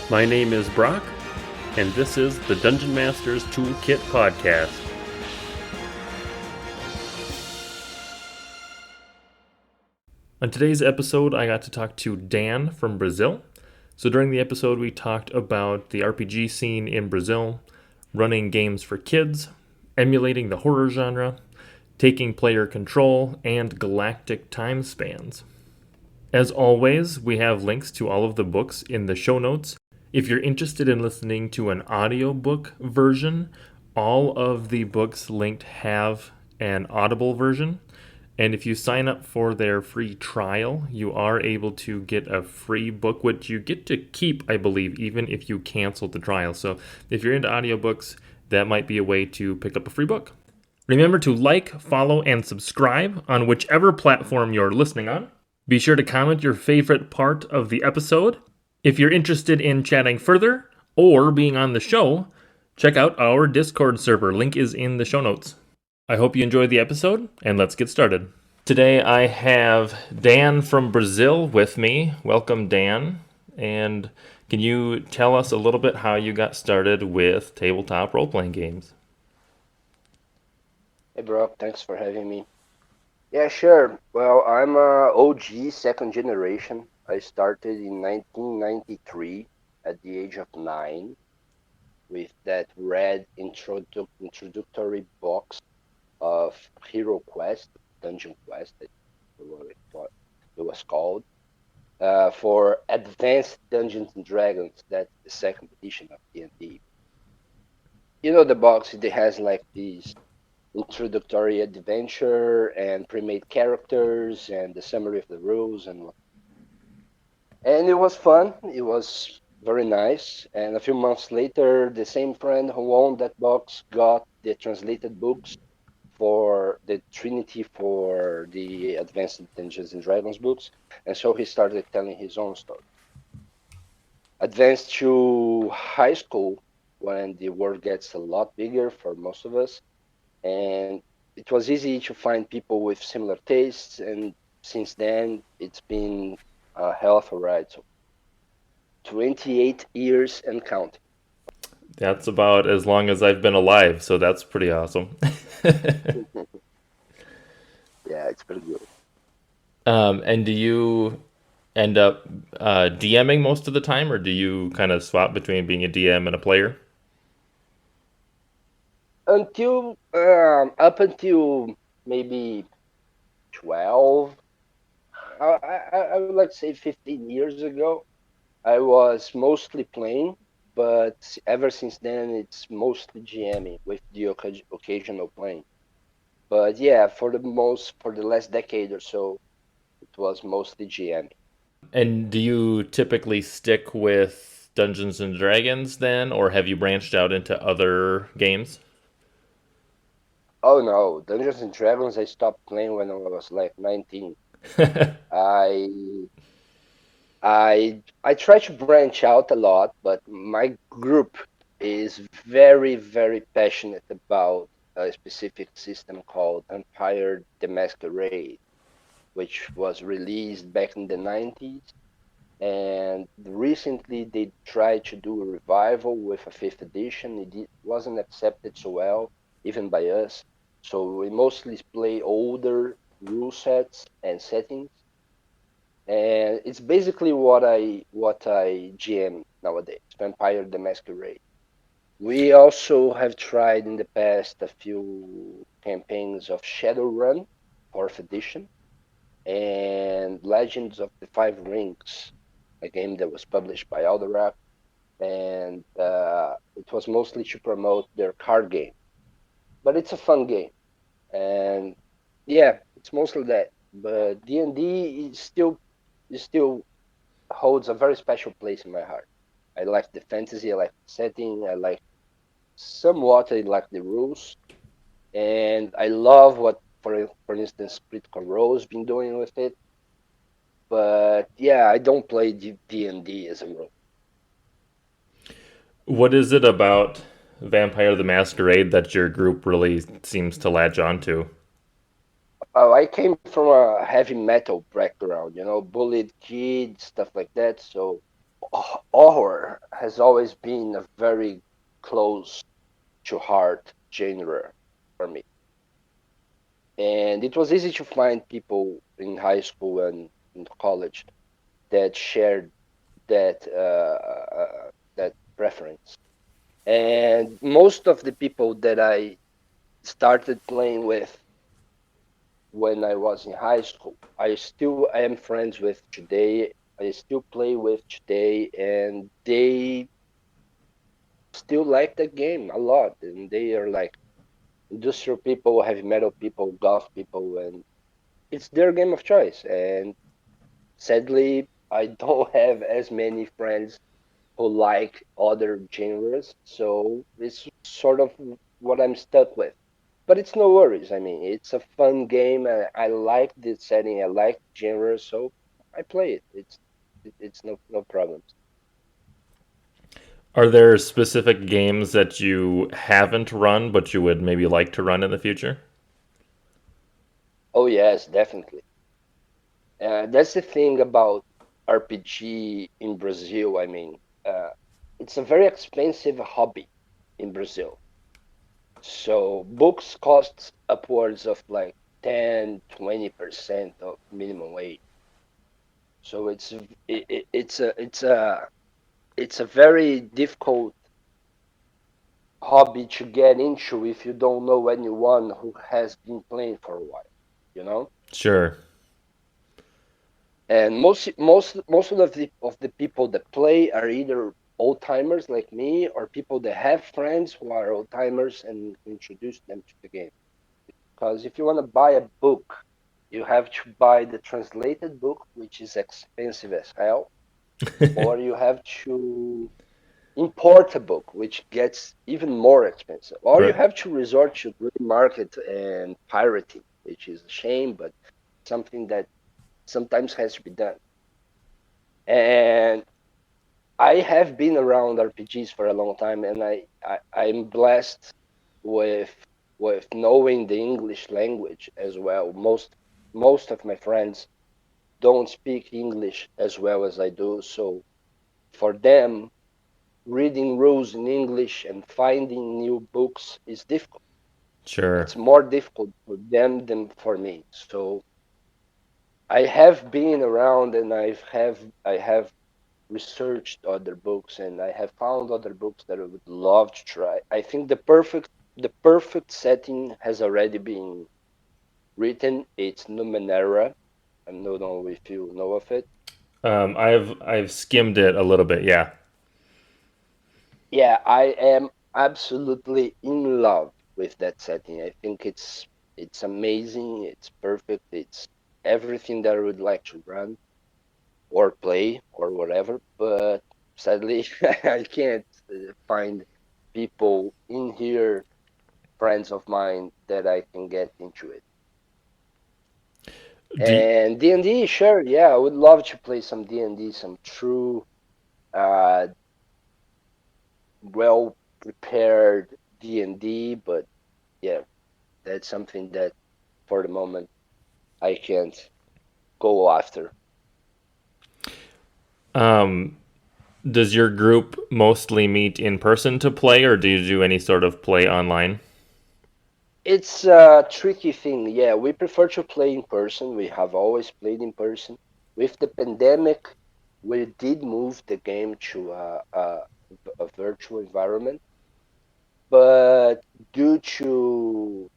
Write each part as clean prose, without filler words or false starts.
My name is Brock, and this is the Dungeon Master's Toolkit Podcast. On today's episode, I got to talk to Dan from Brazil. So during the episode, we talked about the RPG scene in Brazil, running games for kids, emulating the horror genre, taking player control, and galactic time spans. As always, we have links to all of the books in the show notes. If you're interested in listening to an audiobook version, all of the books linked have an Audible version. And if you sign up for their free trial, you are able to get a free book, which you get to keep, I believe, even if you cancel the trial. So if you're into audiobooks, that might be a way to pick up a free book. Remember to like, follow, and subscribe on whichever platform you're listening on. Be sure to comment your favorite part of the episode. If you're interested in chatting further or being on the show, check out our Discord server. Link is in the show notes. I hope you enjoyed the episode, and let's get started. Today I have Dan from Brazil with me. Welcome, Dan. And can you tell us a little bit how you got started with tabletop role-playing games? Hey, bro. Thanks for having me. Yeah, sure. Well, I'm a OG second generation. I started in 1993 at the age of 9 with that red introductory box of Hero Quest, Dungeon Quest, that's what it was called, for Advanced Dungeons and Dragons. That's the second edition of D&D. You know the box, it has like these introductory adventure and pre-made characters and the summary of the rules and it was fun. It was very nice. And a few months later, the same friend who owned that box got the translated books for the Trinity for the Advanced Dungeons and Dragons books, and so he started telling his own story. Advanced to high school when the world gets a lot bigger for most of us, and it was easy to find people with similar tastes, and since then it's been a hell of a ride. So 28 years and counting. That's about as long as I've been alive, so that's pretty awesome. Yeah, it's pretty good. And do you end up DMing most of the time, or do you kind of swap between being a DM and a player? Until up until maybe 12, I would like to say 15 years ago, I was mostly playing, but ever since then it's mostly GMing with the occasional playing. But yeah, for the last decade or so, it was mostly GMing. And do you typically stick with Dungeons and Dragons then, or have you branched out into other games? Oh no, Dungeons and Dragons I stopped playing when I was like 19. I I try to branch out a lot, but my group is very, very passionate about a specific system called Empire the Masquerade, which was released back in the 90s. And recently they tried to do a revival with a fifth edition. Wasn't accepted so well, even by us. So we mostly play older rule sets and settings, and it's basically what I GM nowadays. Vampire the Masquerade. We also have tried in the past a few campaigns of Shadowrun, fourth edition, and Legends of the Five Rings, a game that was published by Alderac, and it was mostly to promote their card game. But it's a fun game, and yeah, it's mostly that. But D&D is still holds a very special place in my heart. I like the fantasy, I like the setting, I like the rules, and I love what, for instance, Critical Role's been doing with it. But yeah, I don't play D&D as a role. What is it about Vampire the Masquerade that your group really seems to latch onto? Oh, I came from a heavy metal background, bullied kid, stuff like that. So horror has always been a very close to heart genre for me, and it was easy to find people in high school and in college that shared that preference. And most of the people that I started playing with when I was in high school, I still am friends with today. I still play with today, and they still like the game a lot. And they are like industrial people, heavy metal people, golf people, and it's their game of choice. And sadly, I don't have as many friends who like other genres, so it's sort of what I'm stuck with. But it's no worries. I mean, it's a fun game. I like the setting. I like the genre, so I play it. It's no problems. Are there specific games that you haven't run but you would maybe like to run in the future? Oh yes, definitely. That's the thing about RPG in Brazil. I mean, it's a very expensive hobby in Brazil. So books costs upwards of like 10-20% of minimum wage. So it's a very difficult hobby to get into if you don't know anyone who has been playing for a while, you know. Sure. And most of the people that play are either old timers like me or people that have friends who are old timers and introduce them to the game. Because if you want to buy a book, you have to buy the translated book, which is expensive as hell, or you have to import a book, which gets even more expensive, or you Right. have to resort to gray market and pirating, which is a shame, but something that sometimes has to be done. And I have been around RPGs for a long time, and I'm blessed with knowing the English language as well. Most of my friends don't speak English as well as I do, so for them, reading rules in English and finding new books is difficult. Sure. It's more difficult for them than for me. So I have been around and I have researched other books and I have found other books that I would love to try. I think the perfect setting has already been written. It's Numenera. I don't know if you know of it. I've skimmed it a little bit. Yeah. Yeah, I am absolutely in love with that setting. I think it's amazing. It's perfect. It's everything that I would like to run or play or whatever. But sadly, I can't find people in here, friends of mine, that I can get into it. Do And D&D, sure, yeah, I would love to play some D&D, some true, uh, well prepared D&D. But yeah, that's something that for the moment I can't go after. um does your group mostly meet in person to play, or do you do any sort of play online? It's a tricky thing. Yeah, we prefer to play in person. We have always played in person. With the pandemic, we did move the game to a virtual environment, but due to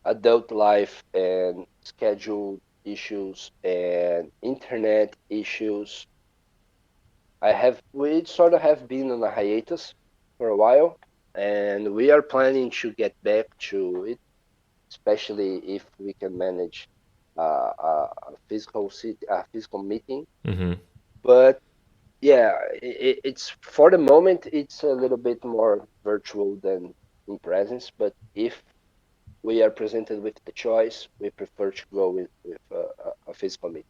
adult life and schedule issues and internet issues, we sort of have been on a hiatus for a while, and we are planning to get back to it, especially if we can manage a physical meeting. Mm-hmm. But yeah, it's for the moment it's a little bit more virtual than in presence. But if we are presented with the choice, we prefer to go with a physical meeting.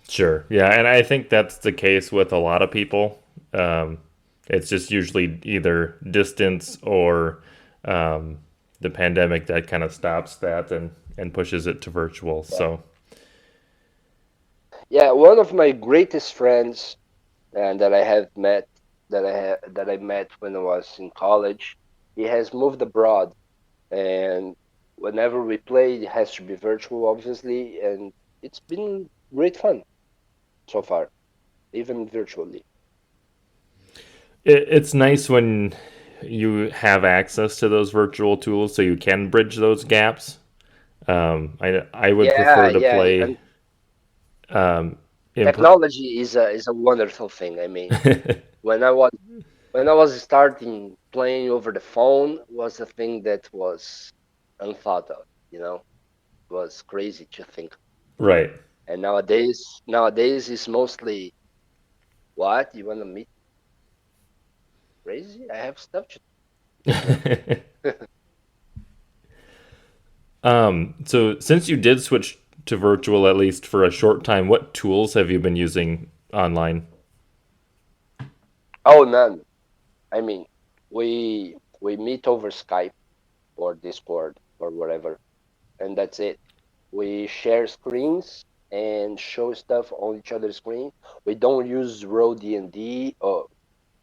Sure. Yeah, and I think that's the case with a lot of people. Um, it's just usually either distance or um, the pandemic that kind of stops that and pushes it to virtual. Yeah. So Yeah, one of my greatest friends and that I have met that I met when I was in college, he has moved abroad, and whenever we play, it has to be virtual, obviously, and it's been great fun so far, even virtually. It's nice when you have access to those virtual tools so you can bridge those gaps. I would Yeah, prefer to yeah, play and in technology is a wonderful thing. I mean, when I was when I was starting playing over the phone was a thing that was unthought of, you know, it was crazy to think. right. And nowadays it's mostly what you want to meet crazy. I have stuff to do. So since you did switch to virtual at least for a short time, what tools have you been using online? Oh, none. I mean, we meet over Skype or Discord or whatever, and that's it. We share screens and show stuff on each other's screen. We don't use Roll D&D or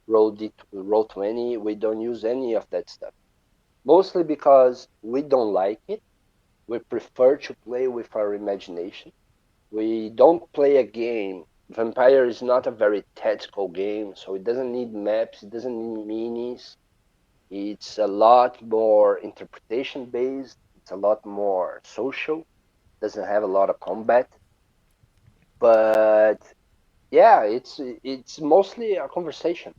Roll 20. We don't use any of that stuff. Mostly because we don't like it. We prefer to play with our imagination. We don't play a game. Vampire is not a very tactical game, so it doesn't need maps, it doesn't need minis. It's a lot more interpretation based, it's a lot more social, doesn't have a lot of combat. But yeah, it's mostly a conversation.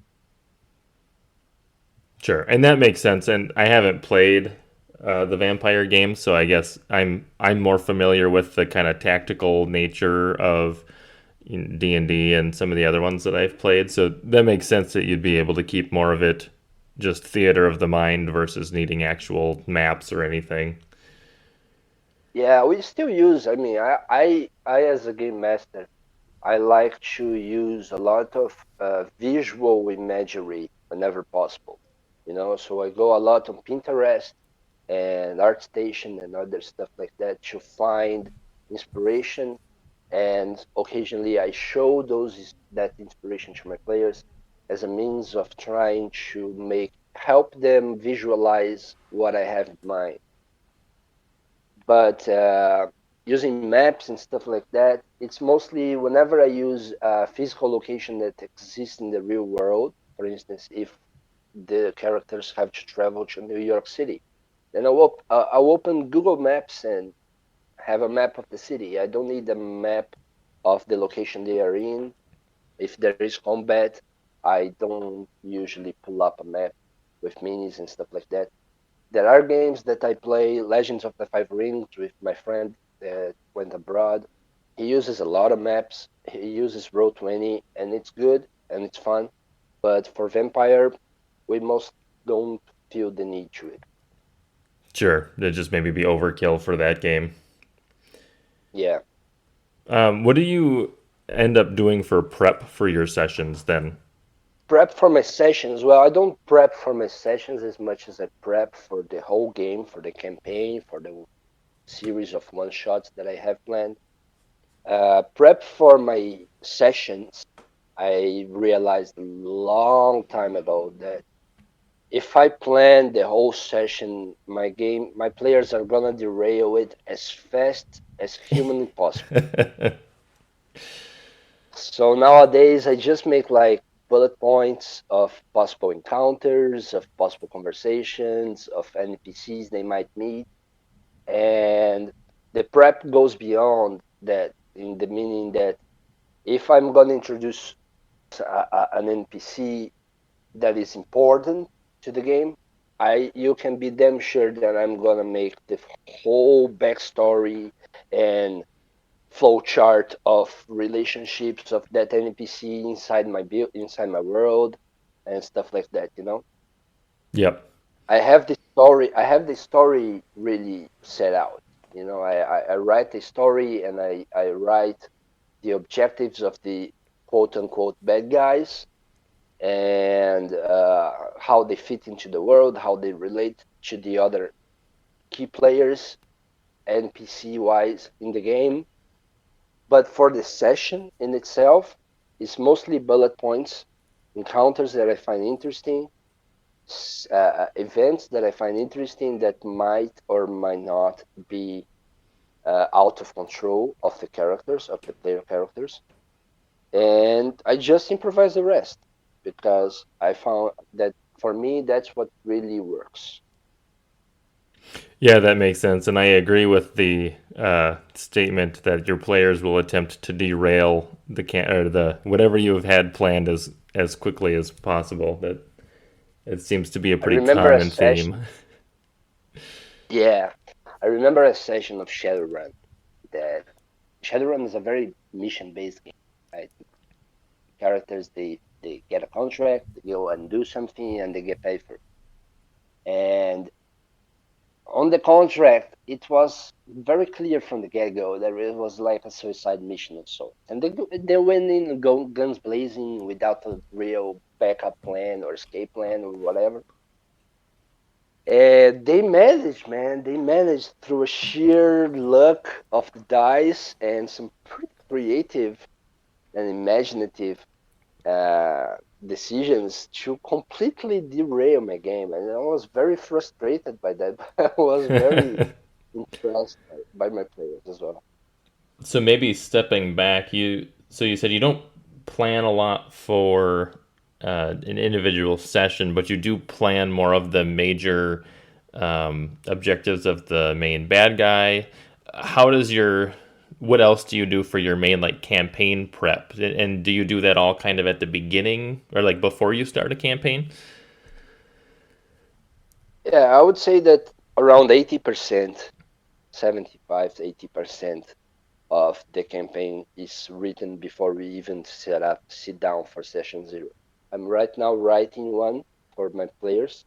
Sure, and that makes sense. And I haven't played the vampire game, so I guess I'm more familiar with the kind of tactical nature of D and D and some of the other ones that I've played. So that makes sense that you'd be able to keep more of it just theater of the mind versus needing actual maps or anything. Yeah, we still use, I mean, I as a game master, I like to use a lot of visual imagery whenever possible. You know, so I go a lot on Pinterest and ArtStation and other stuff like that to find inspiration. And occasionally I show that inspiration to my players as a means of trying to make help them visualize what I have in mind. But using maps and stuff like that, it's mostly whenever I use a physical location that exists in the real world. For instance, if the characters have to travel to New York City, then I'll open Google Maps and have a map of the city. I don't need a map of the location they are in. If there is combat, I don't usually pull up a map with minis and stuff like that. There are games that I play, Legends of the Five Rings, with my friend that went abroad. He uses a lot of maps. He uses Roll 20, and it's good and it's fun. But for Vampire, we most don't feel the need to it. Sure, it'd just maybe be overkill for that game. Yeah. What do you end up doing for prep for your sessions then? Prep for my sessions. Well, I don't prep for my sessions as much as I prep for the whole game, for the campaign, for the series of one shots that I have planned. Prep for my sessions, I realized a long time ago that if I plan the whole session, my players are gonna derail it as fast as humanly possible. So nowadays, I just make like bullet points of possible encounters, of possible conversations, of NPCs they might meet, and the prep goes beyond that in the meaning that if I'm going to introduce an NPC that is important to the game, I you can be damn sure that I'm gonna make the whole backstory and flow chart of relationships of that NPC inside my world and stuff like that. You know, Yep. I have the story really set out. You know, I write the story and I write the objectives of the quote unquote bad guys and how they fit into the world, how they relate to the other key players, NPC wise in the game. But for the session in itself, it's mostly bullet points, encounters that I find interesting, events that I find interesting that might or might not be out of control of the characters, of the player characters. And I just improvise the rest because I found that for me, that's what really works. Yeah, that makes sense, and I agree with the statement that your players will attempt to derail the whatever you have had planned as quickly as possible. That it seems to be a I pretty remember a common session, theme. yeah, I remember a session of Shadowrun that Shadowrun is a very mission-based game, right? Characters they get a contract, they go and do something, and they get paid for it. And on the contract, it was very clear from the get-go that it was like a suicide mission of sorts. And they went in guns blazing without a real backup plan or escape plan or whatever. And they managed, man. They managed through a sheer luck of the dice and some pretty creative and imaginative decisions to completely derail my game, and I was very frustrated by that. But I was very impressed by my players as well. So maybe stepping back, you said you don't plan a lot for an individual session, but you do plan more of the major objectives of the main bad guy. How does your what else do you do for your main like campaign prep? And do you do that all kind of at the beginning or like before you start a campaign? Yeah, I would say that around 80%, 75 to 80% of the campaign is written before we even sit down for session zero. I'm right now writing one for my players.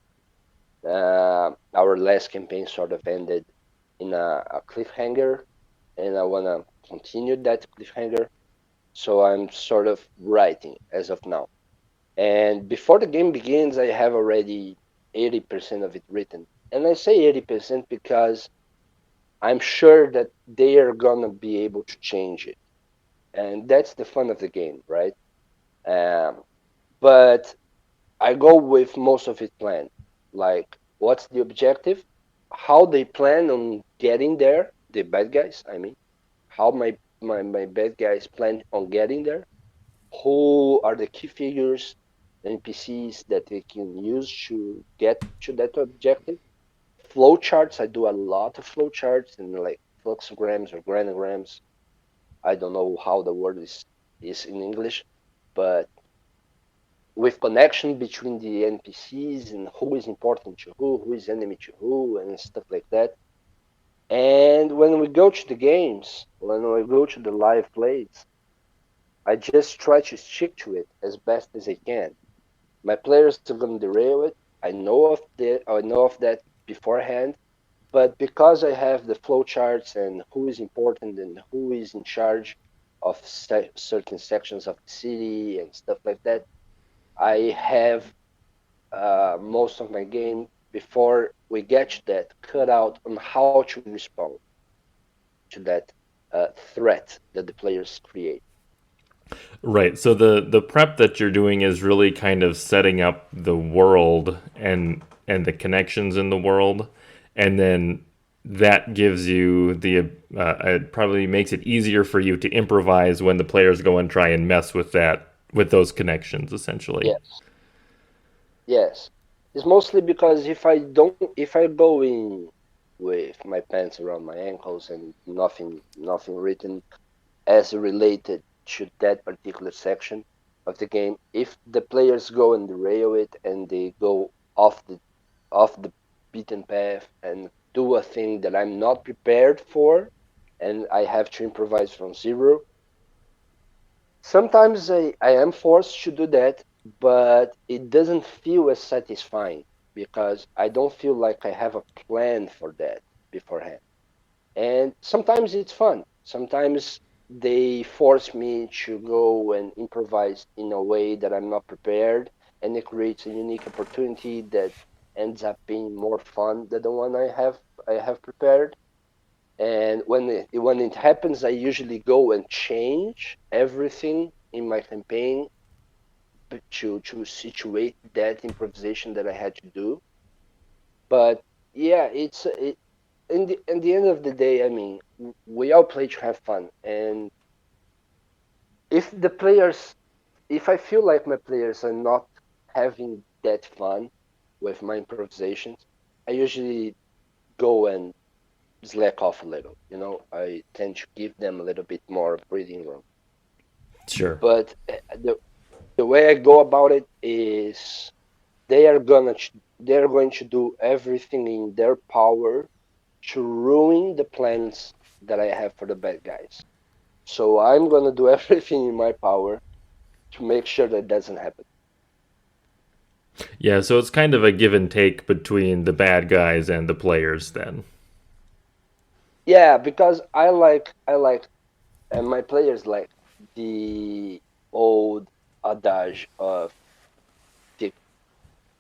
Our last campaign sort of ended in a cliffhanger, and I want to continue that cliffhanger. So I'm sort of writing as of now. And before the game begins, I have already 80% of it written. And I say 80% because I'm sure that they are gonna be able to change it. And that's the fun of the game, right? Um, but I go with most of it planned. Like, what's the objective? How they plan on getting there, the bad guys, I mean. How my bad guys plan on getting there. Who are the key figures, NPCs that they can use to get to that objective. Flow charts, I do a lot of flow charts and like fluxograms or granograms. I don't know how the word is in English, but with connection between the NPCs and who is important to who is enemy to who, and stuff like that. And when we go to the games, when we go to the live plays, I just try to stick to it as best as I can. My players are gonna derail it. I know of that beforehand, but because I have the flowcharts and who is important and who is in charge of certain sections of the city and stuff like that, I have most of my game before we get to that cut out on how to respond to that threat that the players create. Right. So the prep that you're doing is really kind of setting up the world and the connections in the world, and then that gives you the it probably makes it easier for you to improvise when the players go and try and mess with those connections essentially. Yes, yes. It's mostly because if I go in with my pants around my ankles and nothing written as related to that particular section of the game. If the players go and derail it and they go off the beaten path and do a thing that I'm not prepared for, and I have to improvise from zero, sometimes I am forced to do that, but it doesn't feel as satisfying because I don't feel like I have a plan for that beforehand. And sometimes it's fun. Sometimes they force me to go and improvise in a way that I'm not prepared, and it creates a unique opportunity that ends up being more fun than the one I have prepared. And when it happens, I usually go and change everything in my campaign to situate that improvisation that I had to do. But yeah, in the end of the day, I mean, we all play to have fun, and if the players, if I feel like my players are not having that fun with my improvisations, I usually go and slack off a little. You know, I tend to give them a little bit more breathing room. Sure. But the way I go about it is they are they're going to do everything in their power to ruin the plans that I have for the bad guys. So I'm gonna do everything in my power to make sure that doesn't happen. Yeah, so it's kind of a give and take between the bad guys and the players then. Yeah, because I like and my players like the old adage of the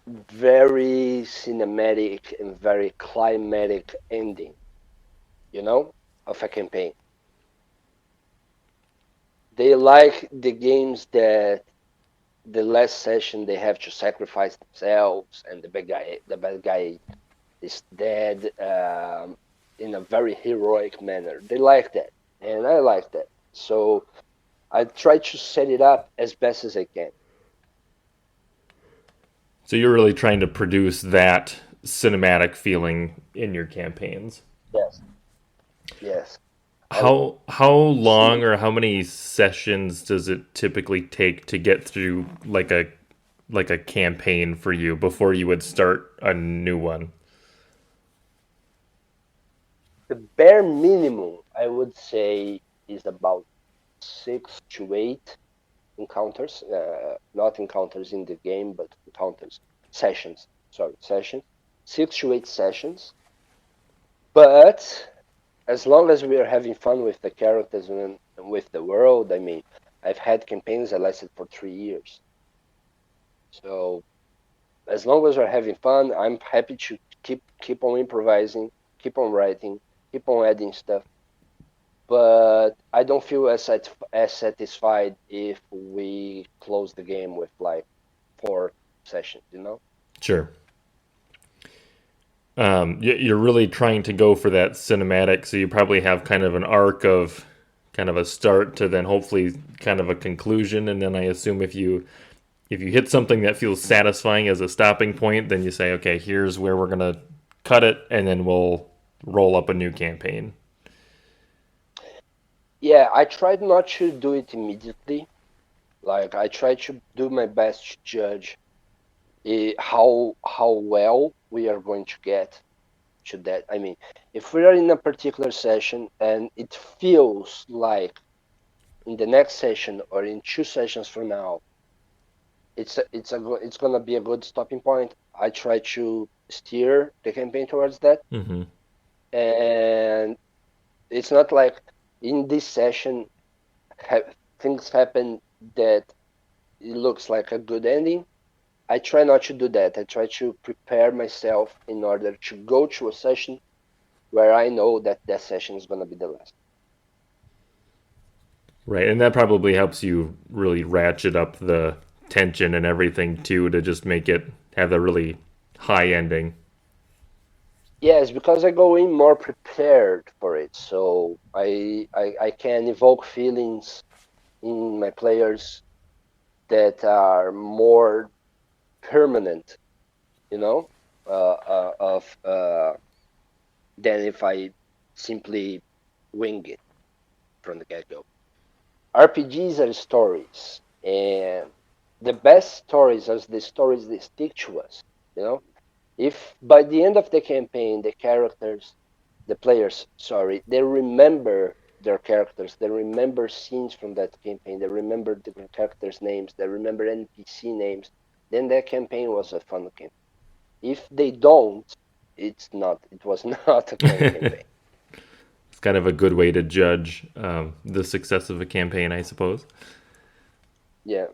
very cinematic and very climatic ending, you know, of a campaign. They like the games that the last session they have to sacrifice themselves and the bad guy is dead in a very heroic manner. They like that, and I like that. So I try to set it up as best as I can. So you're really trying to produce that cinematic feeling in your campaigns. Yes, yes. I How long see. or how many sessions does it typically take to get through like a campaign for you before you would start a new one? The bare minimum I would say is about 6 to 8 encounters, not encounters in the game, but encounters sessions. Sorry, sessions. 6 to 8 sessions. But as long as we are having fun with the characters and with the world, I mean, I've had campaigns that lasted for 3 years. So as long as we're having fun, I'm happy to keep on improvising, keep on writing, keep on adding stuff. But I don't feel as satisfied if we close the game with like 4 sessions, you know? Sure. You're really trying to go for that cinematic, so you probably have kind of an arc of kind of a start to then hopefully kind of a conclusion, and then I assume if you hit something that feels satisfying as a stopping point, then you say, okay, here's where we're gonna cut it, and then we'll roll up a new campaign. Yeah, I tried not to do it immediately. Like I try to do my best to judge how well we are going to get to that. I mean, if we are in a particular session and it feels like in the next session or in 2 sessions from now, it's gonna be a good stopping point. I try to steer the campaign towards that, Mm-hmm. and it's not like in this session things happen that it looks like a good ending. I try not to do that. I try to prepare myself in order to go to a session where I know that that session is gonna be the last. Right, and that probably helps you really ratchet up the tension and everything too to just make it have a really high ending. Yes, because I go in more prepared for it, so I can evoke feelings in my players that are more permanent, you know, of than if I simply wing it from the get go. RPGs are stories, and the best stories are the stories that stick to us. You know, if by the end of the campaign the players, sorry, they remember their characters, they remember scenes from that campaign, they remember the characters' names, they remember NPC names, then that campaign was a fun campaign. If they don't, it's not. It was not a fun It's campaign. kind of a good way to judge the success of a campaign, I suppose. Yeah,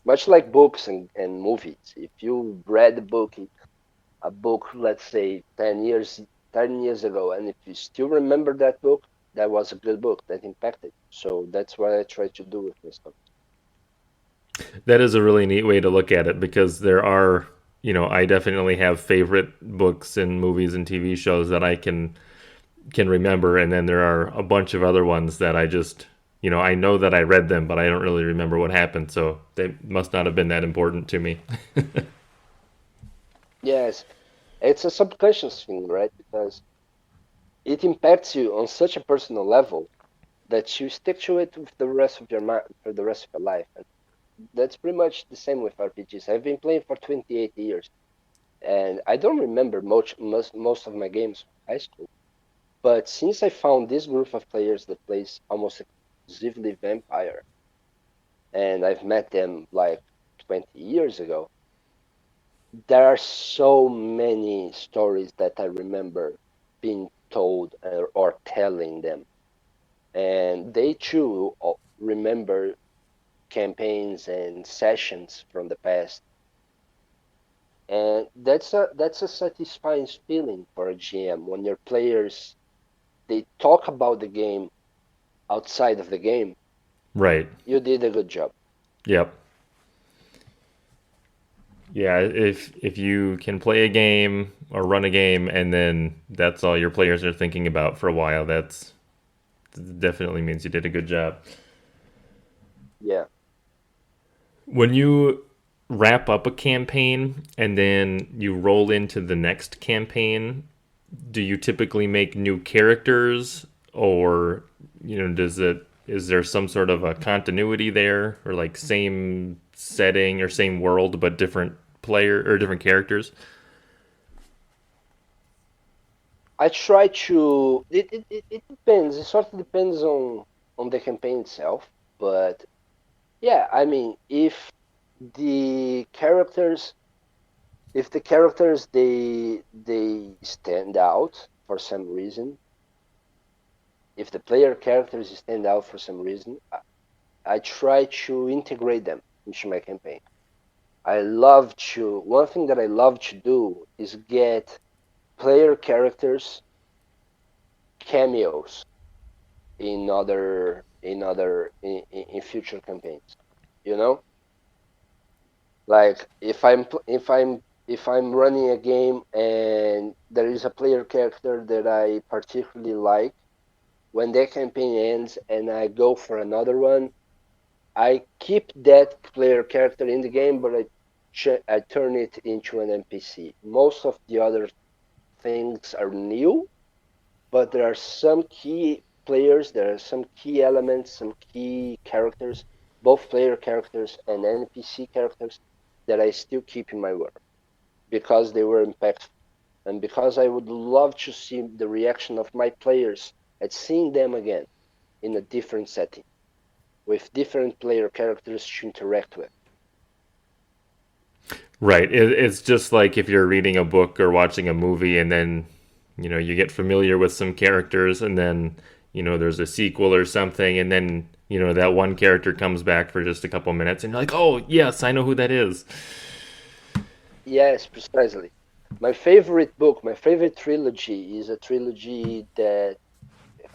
much like books and movies. If you read a book, let's say 10 years 10 years ago, and if you still remember that book, that was a good book that impacted. So that's what I try to do with my stuff. That is a really neat way to look at it because there are, I definitely have favorite books and movies and TV shows that I can remember, and then there are a bunch of other ones that I just, I know that I read them, but I don't really remember what happened, so they must not have been that important to me. Yes, it's a subconscious thing, right? Because it impacts you on such a personal level that you stick to it with the rest of your mind for the rest of your life. And that's pretty much the same with RPGs. I've been playing for 28 years, and I don't remember most of my games from high school. But since I found this group of players that plays almost exclusively Vampire, and I've met them like 20 years ago, there are so many stories that I remember being told or telling them. And they too remember campaigns and sessions from the past. And that's a satisfying feeling for a GM when your players they talk about the game outside of the game. Right. You did a good job. Yep. Yeah, if you can play a game or run a game and then that's all your players are thinking about for a while, that's definitely means you did a good job. Yeah. When you wrap up a campaign and then you roll into the next campaign, do you typically make new characters, or does it is there some sort of a continuity there, or like same setting or same world but different player or different characters? I try to it depends. It sort of depends on the campaign itself. But yeah, I mean the characters if the characters they stand out for some reason, if the player characters stand out for some reason, I try to integrate them into my campaign. One thing that I love to do is get player characters cameos in future campaigns. You know, like if I'm running a game and there is a player character that I particularly like, when that campaign ends and I go for another one, I keep that player character in the game, but I turn it into an NPC. Most of the other things are new, but there are some key players, there are some key elements, some key characters, both player characters and NPC characters, that I still keep in my world because they were impactful and because I would love to see the reaction of my players at seeing them again in a different setting with different player characters to interact with. Right. It's just like if you're reading a book or watching a movie and then, you get familiar with some characters and then, there's a sequel or something and then, that one character comes back for just a couple minutes and you're like, oh, yes, I know who that is. Yes, precisely. My favorite book, my favorite trilogy is a trilogy that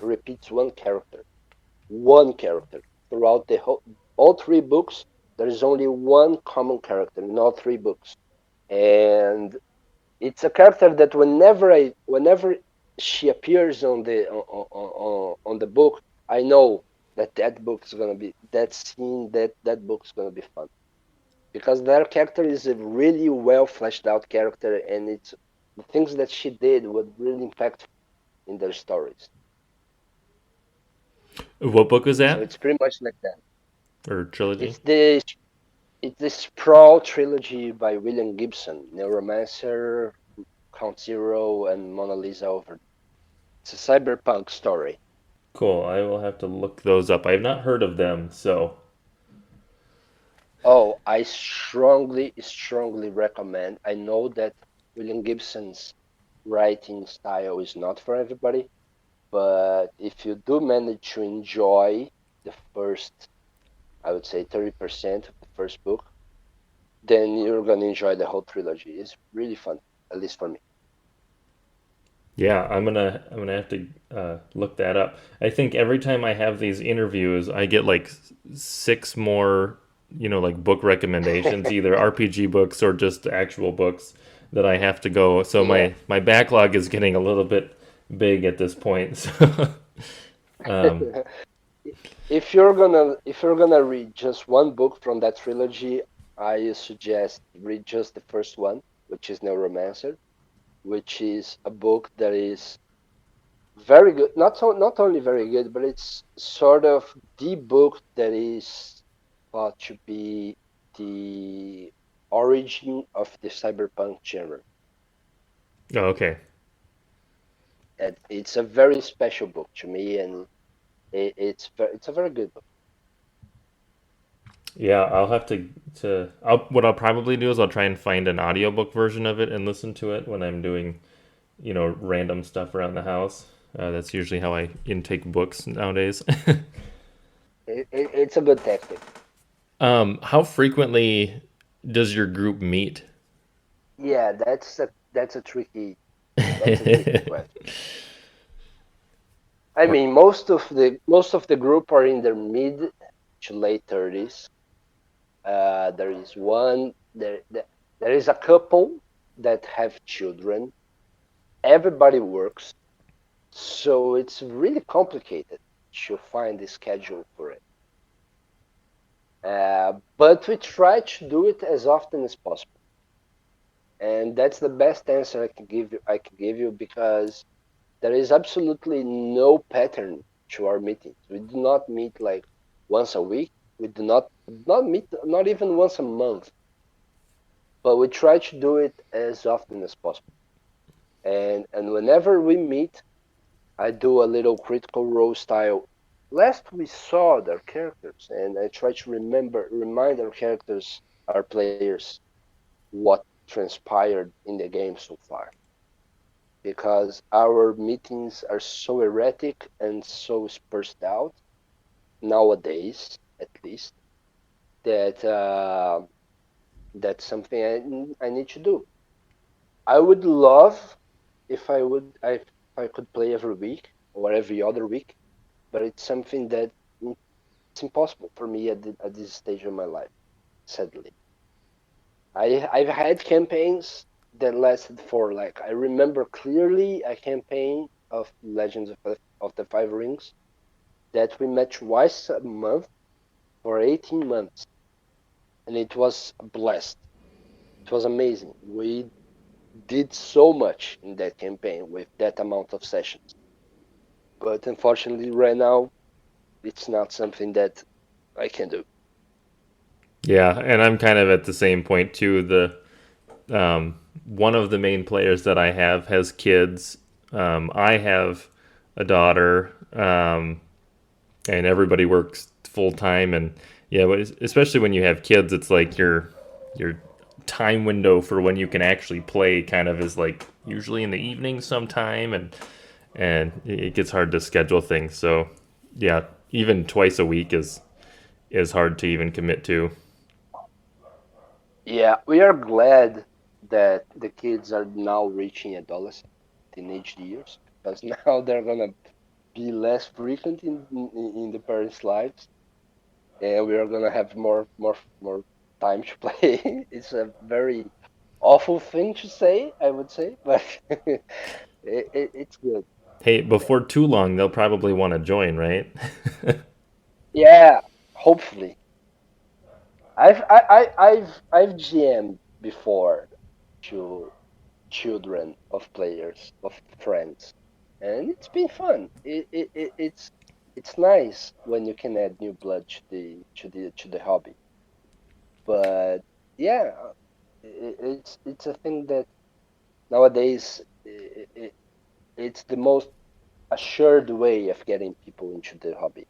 repeats one character throughout the whole all three books. There is only one common character in all three books, and it's a character that whenever she appears on the book, I know that book is gonna be that scene that book's gonna be fun because that character is a really well fleshed out character, and it's the things that she did were really impactful in their stories. What book is So that? it's pretty much like that. Or trilogy? It's the it's the Sprawl trilogy by William Gibson, Neuromancer, Count Zero, and Mona Lisa Over. It's a cyberpunk story. Cool. I will have to look those up. I have not heard of them, so. Oh, I strongly recommend. I know that William Gibson's writing style is not for everybody, but if you do manage to enjoy the first, I would say 30% of the first book, then you're gonna enjoy the whole trilogy. It's really fun, at least for me. Yeah, I'm gonna have to look that up. I think every time I have these interviews, I get like six more, like book recommendations, either RPG books or just actual books that I have to go. So Yeah. my backlog is getting a little bit big at this point. So, um, If you're gonna read just one book from that trilogy, I suggest read just the first one, which is Neuromancer, which is a book that is very good. Not only very good, but it's sort of the book that is thought to be the origin of the cyberpunk genre. oh, okay. And it's a very special book to me, and it's a very good book. Yeah, I'll have to what I'll probably do is I'll try and find an audiobook version of it and listen to it when I'm doing, random stuff around the house. That's usually how I intake books nowadays. It's a good tactic. How frequently does your group meet? Yeah, that's a tricky question. I mean, most of the group are in their mid to late 30s. There is one there is a couple that have children. Everybody works, so it's really complicated to find the schedule for it. But we try to do it as often as possible, and that's the best answer I can give you because there is absolutely no pattern to our meetings. We do not meet like once a week. We do not meet not even once a month, but we try to do it as often as possible. And whenever we meet, I do a little critical role style. Last we saw their characters, and I try to remind our characters, our players, what transpired in the game so far. Because our meetings are so erratic and so spaced out nowadays, at least, that that's something I need to do. I would love if I could play every week or every other week, but it's something that it's impossible for me at this stage of my life. Sadly, I've had campaigns that lasted for like I remember clearly a campaign of Legends of the Five Rings that we met twice a month for 18 months, and it was a blast. It was amazing. We did so much in that campaign with that amount of sessions. But unfortunately, right now, it's not something that I can do. Yeah, and I'm kind of at the same point too. One of the main players that I have has kids. I have a daughter, and everybody works full time. And yeah, especially when you have kids, it's like your time window for when you can actually play kind of is like usually in the evening sometime, and it gets hard to schedule things. So yeah, even twice a week is hard to even commit to. Yeah, we are glad that the kids are now reaching adolescent, teenage years, because now they're gonna be less frequent in the parents' lives, and we are gonna have more time to play. It's a very awful thing to say, I would say, but it's good. Hey, before too long, they'll probably want to join, right? Yeah, hopefully. I've GM'd before to children of players, of friends, and it's been fun. It's nice when you can add new blood to the hobby. But yeah, it's a thing that nowadays it's the most assured way of getting people into the hobby.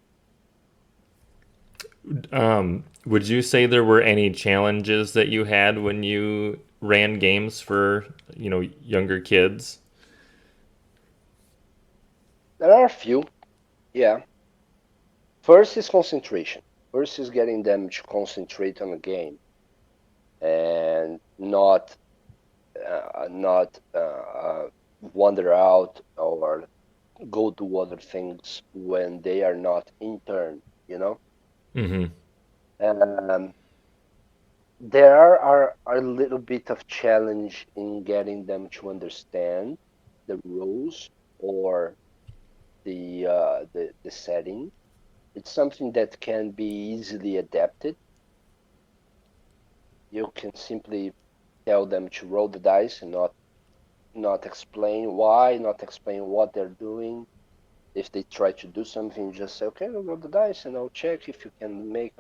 Would you say there were any challenges that you had when you ran games for, younger kids? There are a few, yeah. First is concentration. First is getting them to concentrate on a game and not wander out or go do other things when they are not intern, you know. Mm-hmm. Um, there are a little bit of challenge in getting them to understand the rules or the setting. It's something that can be easily adapted. You can simply tell them to roll the dice and not explain why, not explain what they're doing. If they try to do something, just say, "Okay, roll the dice, and I'll check if you can make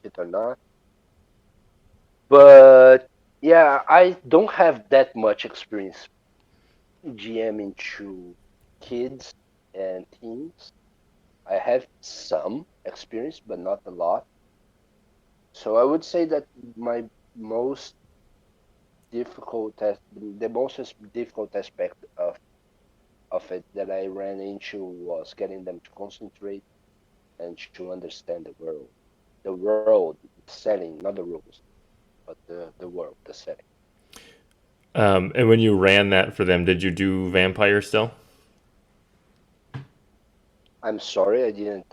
it or not." But yeah, I don't have that much experience GMing to kids and teens. I have some experience, but not a lot. So I would say that my most the most difficult aspect of it that I ran into was getting them to concentrate and to understand the world, the setting, not the rules, but the world, the setting. And when you ran that for them, did you do vampire still? I'm sorry, I didn't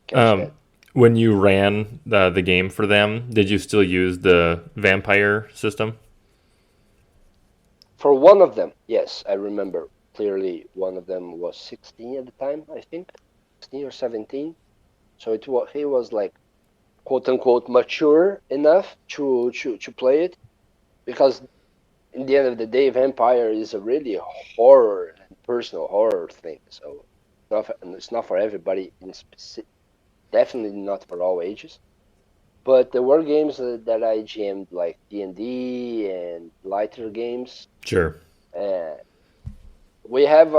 catch Um, that. when you ran the game for them, did you still use the vampire system? For one of them, yes, I remember clearly. One of them was 16 at the time, I think, 16 or 17. So he was like quote unquote mature enough to play it because in the end of the day, vampire is a really horror and personal horror thing. So it's not for everybody. Definitely not for all ages. But there were games that I jammed like D&D and lighter games. Sure. Uh, we have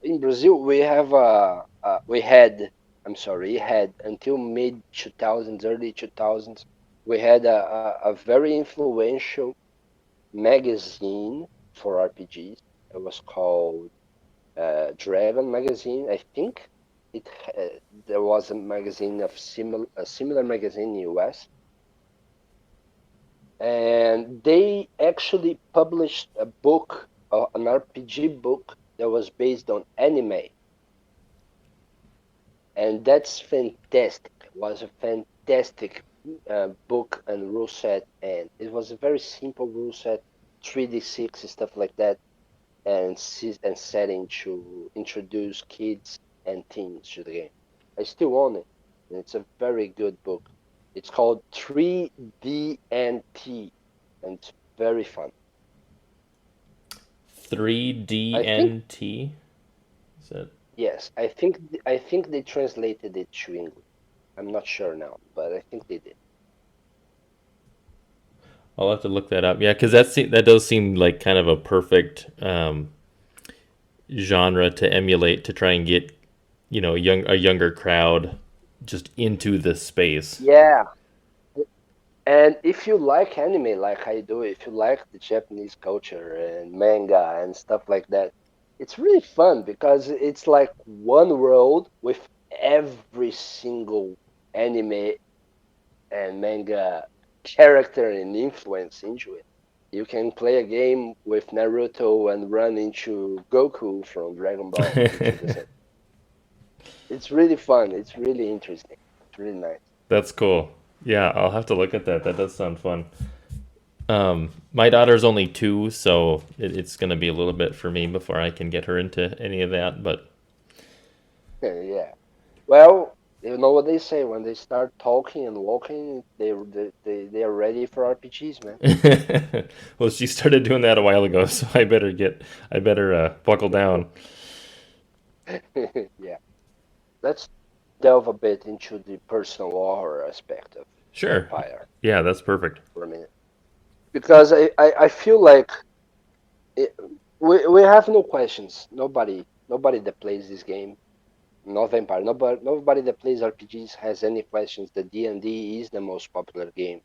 in Brazil we had I'm sorry, we had until mid 2000s, early 2000s, we had a very influential magazine for RPGs. It was called Dragon Magazine, I think. There was a magazine of a similar magazine in the US, and they actually published a book, an RPG book that was based on anime, and that's fantastic. It was a fantastic book and rule set, and it was a very simple rule set, 3d6 and stuff like that, and setting to introduce kids and teens to the game. I still own it, and it's a very good book. It's called 3D&T, and it's very fun. I think 3DNT? Is that? yes, I think they translated it to English. I'm not sure now, but I think they did. I'll have to look that up. Yeah, because that does seem like kind of a perfect genre to emulate to try and get a younger crowd just into this space. Yeah, and if you like anime like I do, if you like the Japanese culture and manga and stuff like that, it's really fun because it's like one world with every single anime and manga character and influence into it. You can play a game with Naruto and run into Goku from Dragon Ball into the same. It's really fun. It's really interesting. It's really nice. That's cool. Yeah, I'll have to look at that. That does sound fun. My daughter's only 2, so it's going to be a little bit for me before I can get her into any of that. But Yeah. Well, you know what they say when they start talking and walking, they are ready for RPGs, man. well, she started doing that a while ago, so I better buckle down. Yeah. Let's delve a bit into the personal horror aspect of Sure. Vampire Yeah, that's perfect. for a minute, because I feel like it, we have no questions. Nobody that plays this game, not Vampire, nobody that plays RPGs has any questions that D&D is the most popular game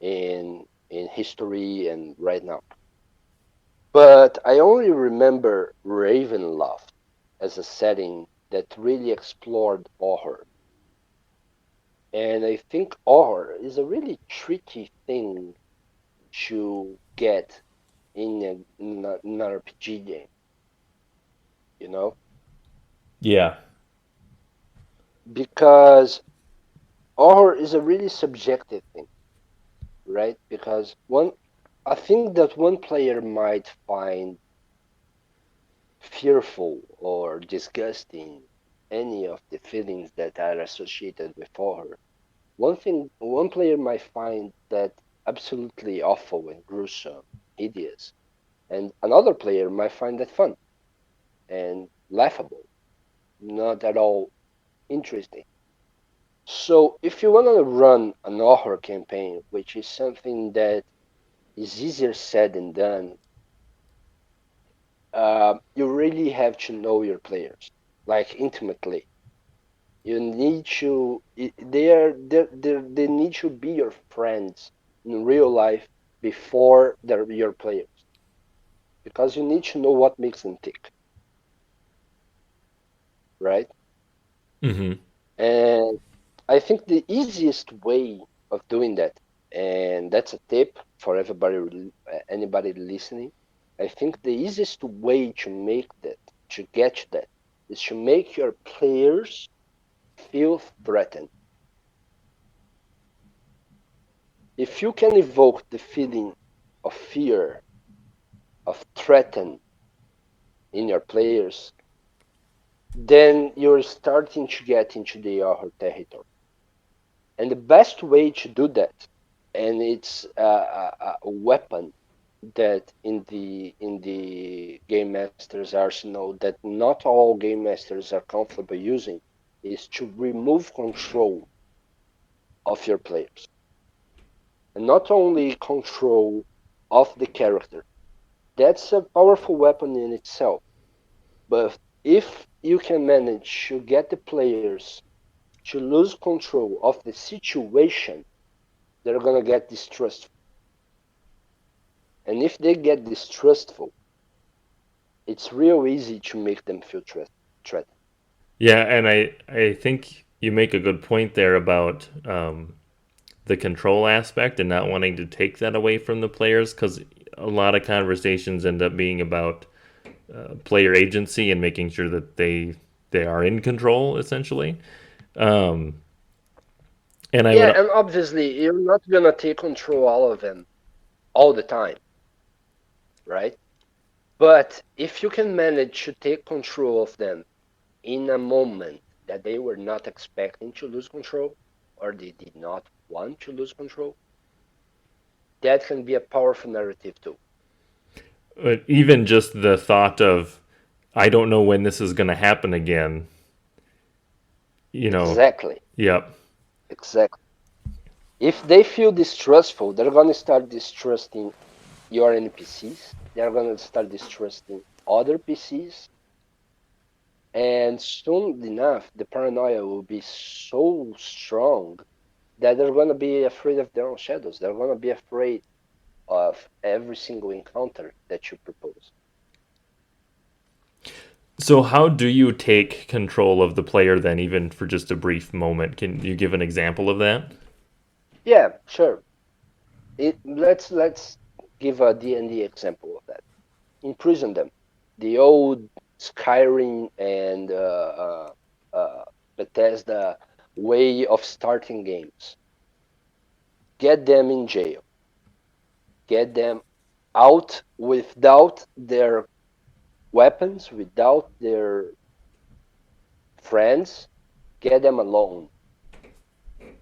in history and right now. But I only remember Ravenloft as a setting that really explored horror. And I think horror is a really tricky thing to get. in an RPG game, you know, Yeah. because horror is a really subjective thing, right? Because I think that one player might find fearful or disgusting any of the feelings that are associated with horror. One player might find that absolutely awful and gruesome, hideous, and another player might find that fun and laughable, not at all interesting. So, if you want to run an horror campaign, which is something that is easier said than done, you really have to know your players, like intimately. You need to, they need to be your friends in real life before they're your players, because you need to know what makes them tick, right? Mm-hmm. And I think the easiest way of doing that, and that's a tip for everybody, anybody listening. I think the easiest way to make that, to get to that, is to make your players feel threatened. If you can evoke the feeling of fear, of threaten in your players, then you're starting to get into the horror territory. And the best way to do that, and it's a weapon that in the game master's arsenal that not all game masters are comfortable using, is to remove control of your players, and not only control of the character. That's a powerful weapon in itself. But if you can manage to get the players to lose control of the situation, they're gonna get distrustful. And if they get distrustful, it's real easy to make them feel threatened. Yeah, and I think you make a good point there about the control aspect and not wanting to take that away from the players because a lot of conversations end up being about player agency and making sure that they are in control essentially. Um, and I would Yeah, and obviously you're not gonna take control all of them all the time, right? But if you can manage to take control of them in a moment that they were not expecting to lose control, or they did not want to lose control, that can be a powerful narrative too. even just the thought of I don't know when this is going to happen again. You know, Exactly, yep. exactly. If they feel distrustful, they're gonna start distrusting your NPCs. They're gonna start distrusting other PCs, and soon enough, the paranoia will be so strong that they're gonna be afraid of their own shadows. They're gonna be afraid of every single encounter that you propose. So how do you take control of the player then, even for just a brief moment? Can you give an example of that? Yeah, sure. Let's give a D&D example of that. Imprison them. The old Skyrim and Bethesda way of starting games. Get them in jail. Get them out without their weapons, without their friends. Get them alone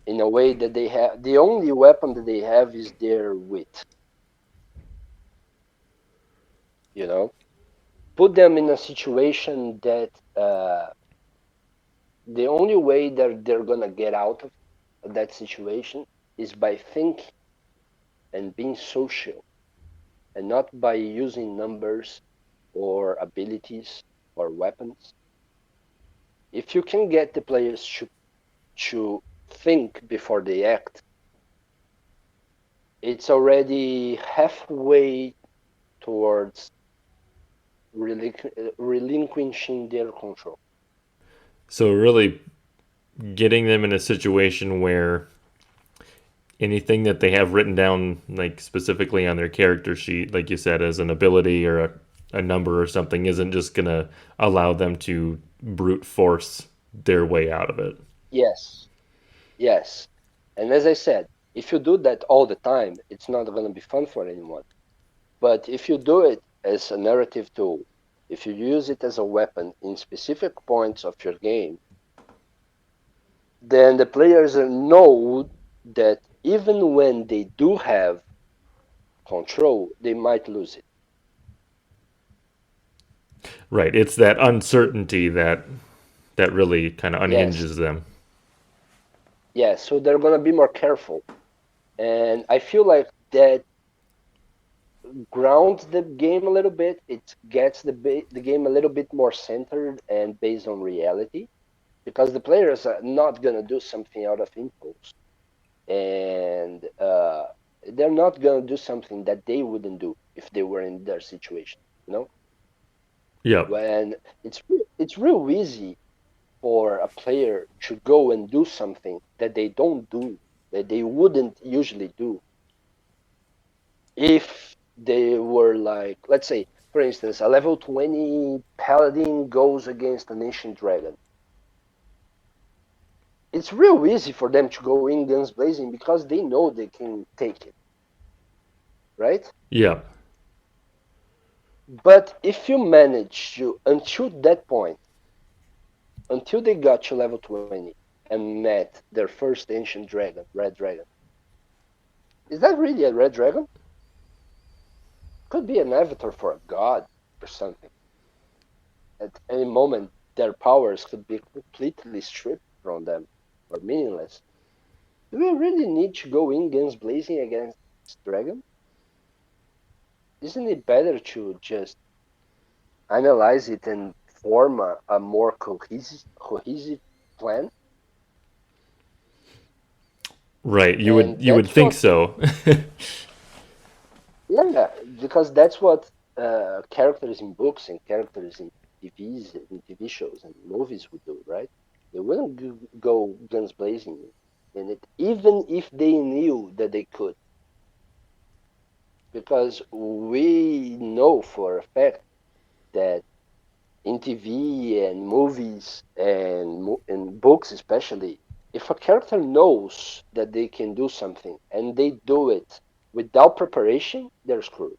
in a way that they have. The only weapon that they have is their wit. You know, put them in a situation that the only way that they're gonna get out of that situation is by thinking and being social, and not by using numbers or abilities or weapons. If you can get the players to think before they act, it's already halfway towards relinquishing their control. So really getting them in a situation where anything that they have written down, like specifically on their character sheet, like you said, as an ability or a number or something, isn't just gonna allow them to brute force their way out of it. Yes, yes. And as I said, if you do that all the time, it's not going to be fun for anyone. But if you do it as a narrative tool, if you use it as a weapon in specific points of your game, then the players know that even when they do have control, they might lose it. Right. It's that uncertainty that really kind of Yes, unhinges them. yes. So they're going to be more careful. And I feel like that grounds the game a little bit. It gets the game a little bit more centered and based on reality because the players are not going to do something out of impulse. And they're not going to do something that they wouldn't do if they were in their situation, you know. Yep. When it's real easy for a player to go and do something that they don't do, that they wouldn't usually do if they were like, let's say, for instance, a level 20 paladin goes against an ancient dragon. It's real easy for them to go in guns blazing because they know they can take it, right? Yep. But if you manage to, until that point, until they got to level 20 and met their first ancient dragon, red dragon, is that really a red dragon? Could be an avatar for a god or something. At any moment, their powers could be completely stripped from them or meaningless. Do we really need to go in guns blazing against dragon? Isn't it better to just analyze it and form a more cohesive plan? Right. And You would that's think what, so. yeah, because that's what characters in books and characters in TV shows and movies would do, right? They wouldn't go guns blazing in it, even if they knew that they could, because we know for a fact that in TV and movies and books especially, if a character knows that they can do something and they do it without preparation, they're screwed.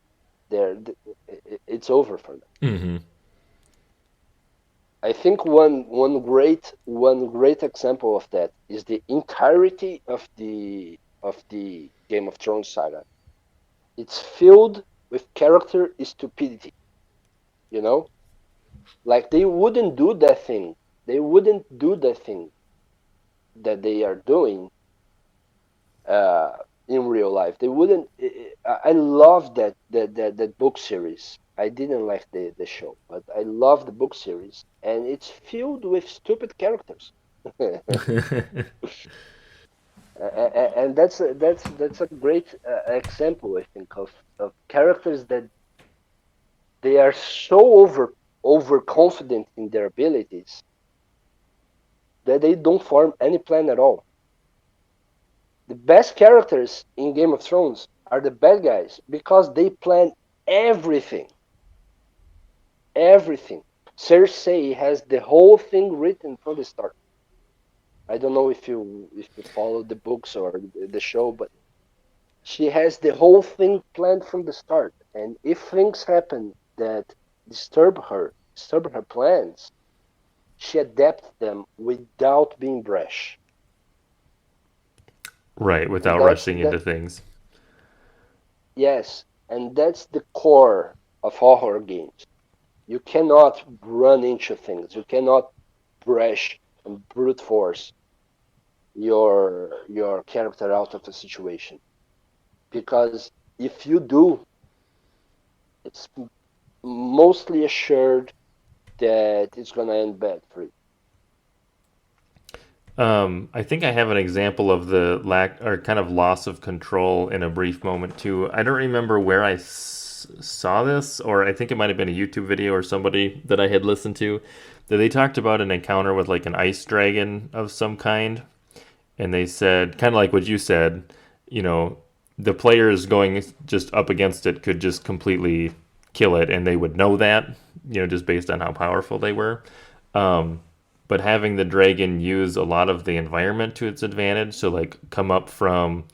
They're it's over for them. Hmm. I think one great example of that is the entirety of the Game of Thrones saga. It's filled with character stupidity, you know? Like they wouldn't do that thing. They wouldn't do the thing that they are doing uh, in real life. They wouldn't. I love that book series. I didn't like the show, but I love the book series, and it's filled with stupid characters. And that's a great example, I think, of characters that they are so overconfident in their abilities that they don't form any plan at all. The best characters in Game of Thrones are the bad guys because they plan everything. Everything. Cersei has the whole thing written from the start. I don't know if you follow the books or the show, but she has the whole thing planned from the start. And if things happen that disturb her plans, she adapts them without being brash. Right. And Without rushing into things. yes, and that's the core of all horror games. You cannot run into things. You cannot brush and brute force your character out of a situation because if you do, it's mostly assured that it's gonna end bad for you. I think I have an example of the lack or kind of loss of control in a brief moment too. I don't remember where saw this, or I think it might have been a YouTube video or somebody that I had listened to that they talked about an encounter with like an ice dragon of some kind, and they said kind of like what you said. you know, the players going just up against it could just completely kill it, and they would know that, just based on how powerful they were. Um, but having the dragon use a lot of the environment to its advantage, so like come up from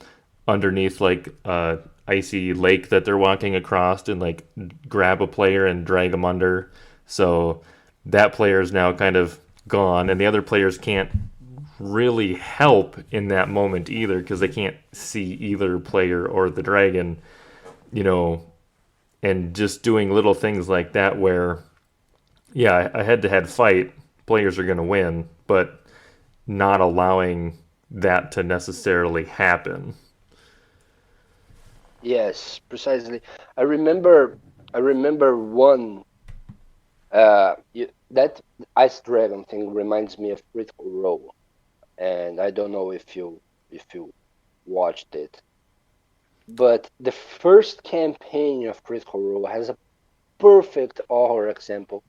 underneath like a icy lake that they're walking across and like grab a player and drag them under. So that player is now kind of gone, and the other players can't really help in that moment either because they can't see either player or the dragon, you know, and just doing little things like that where, yeah, a head to head fight, players are going to win, but not allowing that to necessarily happen. Yes, precisely. I remember I remember one that Ice Dragon thing reminds me of Critical Role, and I don't know if you watched it, but the first campaign of Critical Role has a perfect horror example.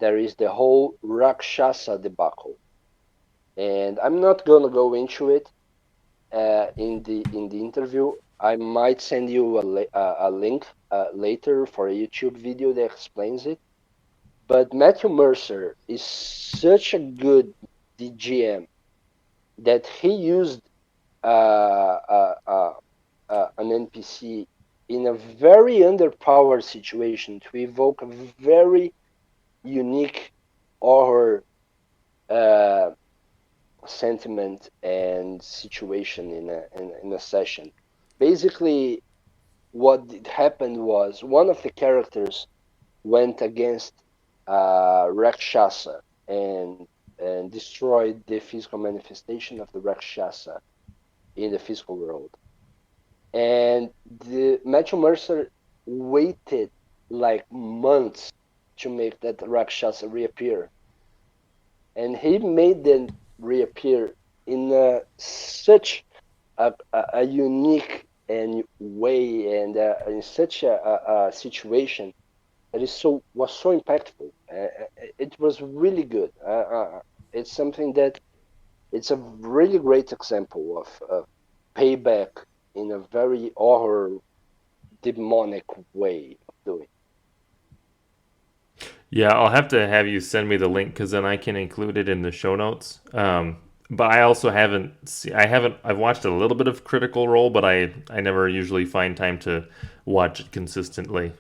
There is the whole Rakshasa debacle, and I'm not gonna go into it in the interview. I might send you a link later for a YouTube video that explains it. But Matthew Mercer is such a good DGM that he used an NPC in a very underpowered situation to evoke a very unique horror uh, sentiment and situation in a session. Basically, what happened was one of the characters went against Rakshasa and destroyed the physical manifestation of the Rakshasa in the physical world. And the Matthew Mercer waited like months to make that Rakshasa reappear, and he made them reappear in such a unique and way and in such a situation that is so impactful. It was really good. It's something that it's a really great example of payback in a very horror demonic way of doing. Yeah, I'll have to have you send me the link because then I can include it in the show notes. But I also I've watched a little bit of Critical Role, but I never usually find time to watch it consistently.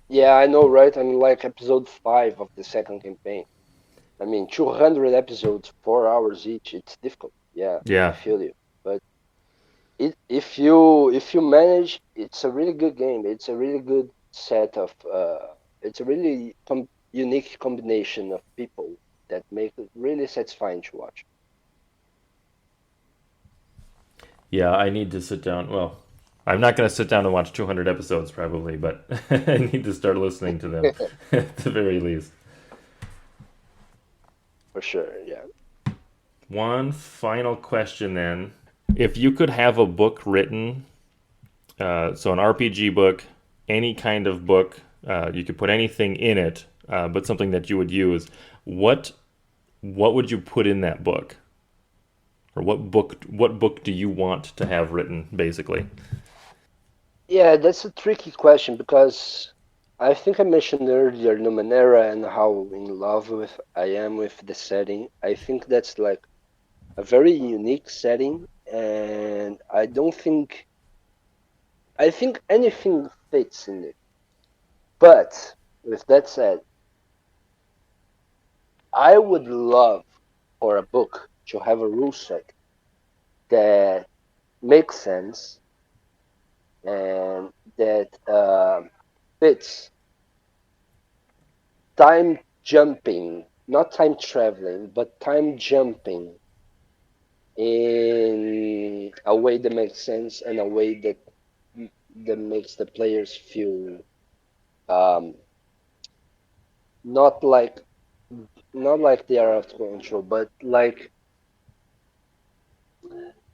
Yeah, I know, right? I'm like episode 5 of the second campaign. I mean, 200 episodes, 4 hours each. It's difficult. Yeah, I Yeah, feel you. But if you manage, it's a really good game. It's a really good set of. It's a really unique combination of people that make it really satisfying to watch. yeah, I need to sit down. Well, I'm not going to sit down and watch 200 episodes probably, but I need to start listening to them at the very least. For sure. Yeah. One final question then. If you could have a book written, so an RPG book, any kind of book, you could put anything in it, but something that you would use, what what would you put in that book? Or what book do you want to have written basically? Yeah, that's a tricky question because I think I mentioned earlier Numenera and how in love with I am with the setting. I think that's like a very unique setting, and I think anything fits in it. But with that said, I would love for a book to have a rule set that makes sense and that fits time jumping, not time traveling, but time jumping in a way that makes sense and a way that makes the players feel um, not like not like they are out of control, but like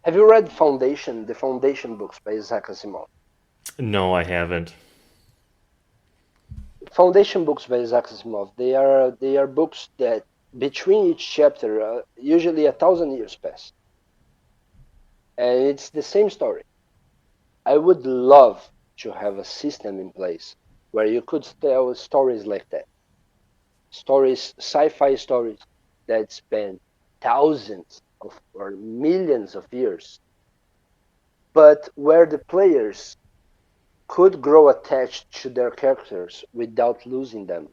have you read the Foundation books by Isaac Asimov? No, I haven't. Foundation books by Isaac Asimov. They are books that between each chapter, usually 1,000 years pass, And it's the same story. I would love to have a system in place where you could tell stories like that. Stories, sci-fi stories that span thousands of or millions of years, but where the players could grow attached to their characters without losing them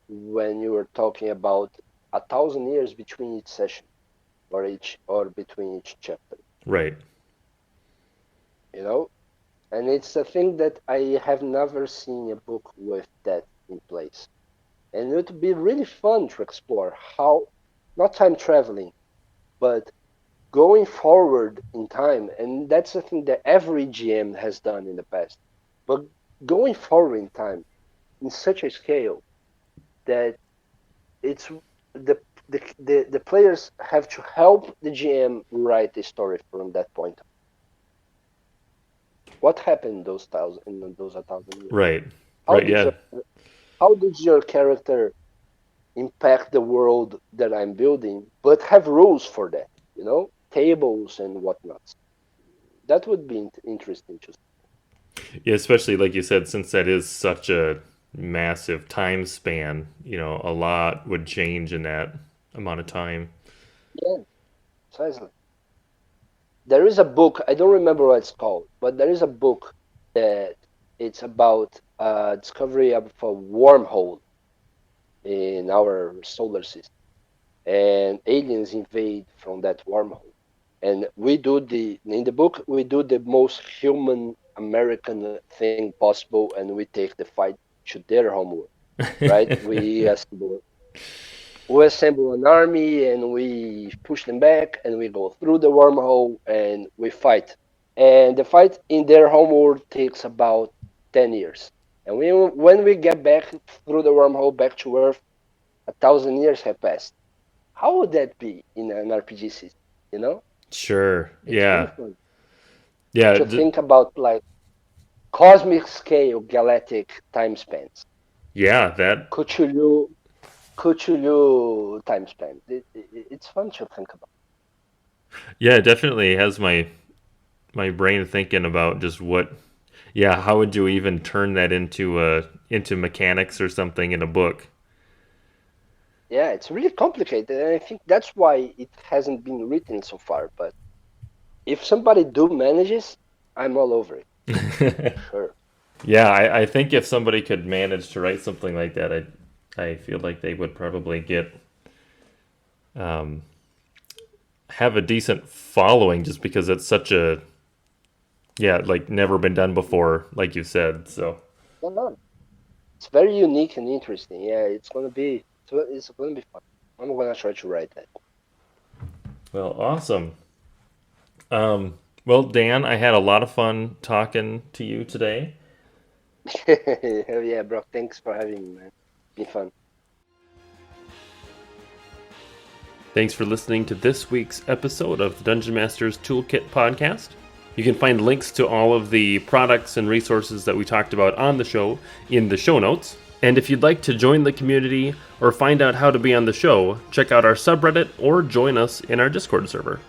when you were talking about 1,000 years between each session or between each chapter, Right. you know? And it's a thing that I have never seen a book with that in place. And it would be really fun to explore how, not time traveling, but going forward in time. And that's the thing that every GM has done in the past. But going forward in time in such a scale that it's the players have to help the GM write the story from that point. What happened in those 1,000 years? Right. How Right. did Yeah. your how did your character impact the world that I'm building, but have rules for that, tables and whatnot. That would be interesting to see. Yeah. Especially like you said, since that is such a massive time span, a lot would change in that amount of time. Yeah, precisely. There is a book, I don't remember what it's called, but there is a book that it's about discovery of a wormhole in our solar system, and aliens invade from that wormhole. And we do in the book we do the most human American thing possible, and we take the fight to their homeworld, right? We assemble an army and we push them back and we go through the wormhole and we fight. And the fight in their homeworld takes about 10 years. And when we get back through the wormhole back to Earth, 1,000 years have passed. How would that be in an RPG system? You know, Sure. it's really Yeah. fun Yeah. to think about like cosmic scale galactic time spans. Yeah. That. Cthulhu, Cthulhu time span. It's fun to think about. Yeah. It definitely has my brain thinking about just what. Yeah. How would you even turn that into mechanics or something in a book? Yeah, it's really complicated, and I think that's why it hasn't been written so far. But if somebody do manages, I'm all over it for sure. Yeah, I think if somebody could manage to write something like that, I feel like they would probably get um, have a decent following just because it's such a like never been done before, like you said. So No, no, it's very unique and interesting. Yeah, it's gonna be fun. I'm gonna try to write that. well, awesome. Well, Dan, I had a lot of fun talking to you today. Hell yeah, bro. Thanks for having me, man. Be fun. Thanks for listening to this week's episode of the Dungeon Master's Toolkit podcast. You can find links to all of the products and resources that we talked about on the show in the show notes. And if you'd like to join the community or find out how to be on the show, check out our subreddit or join us in our Discord server.